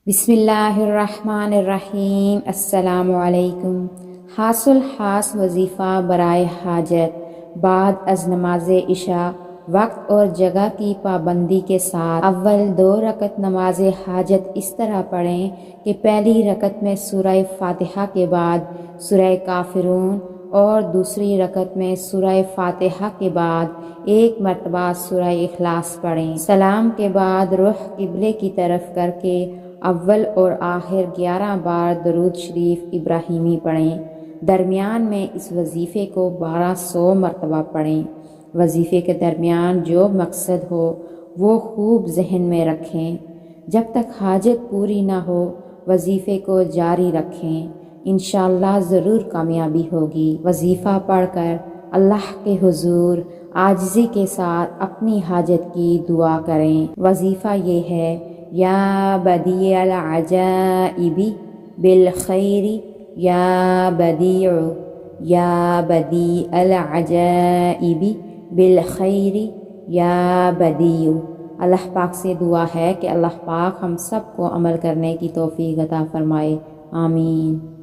بسم اللہ الرحمن الرحیم۔ السلام علیکم۔ حاصل خاص وظیفہ برائے حاجت بعد از نماز عشاء وقت اور جگہ کی پابندی کے ساتھ اول 2 رکعت نماز حاجت اس طرح پڑھیں کہ پہلی رکعت میں سورہ فاتحہ کے بعد سورہ کافرون اور دوسری رکعت میں سورہ فاتحہ کے بعد 1 مرتبہ سورہ اخلاص پڑھیں۔ سلام کے بعد رخ قبلے کی طرف کر کے اول اور آخر 11 بار درود شریف ابراہیمی پڑھیں۔ درمیان میں اس وظیفے کو 1200 مرتبہ پڑھیں۔ وظیفے کے درمیان جو مقصد ہو وہ خوب ذہن میں رکھیں۔ جب تک حاجت پوری نہ ہو وظیفے کو جاری رکھیں، انشاءاللہ ضرور کامیابی ہوگی۔ وظیفہ پڑھ کر اللہ کے حضور عاجزی کے ساتھ اپنی حاجت کی دعا کریں۔ وظیفہ یہ ہے: یا بدیع العجائب بالخیر یا بدیع، یا بدیع العجائب بالخیر یا بدیع۔ اللہ پاک سے دعا ہے کہ اللہ پاک ہم سب کو عمل کرنے کی توفیق عطا فرمائے۔ آمین۔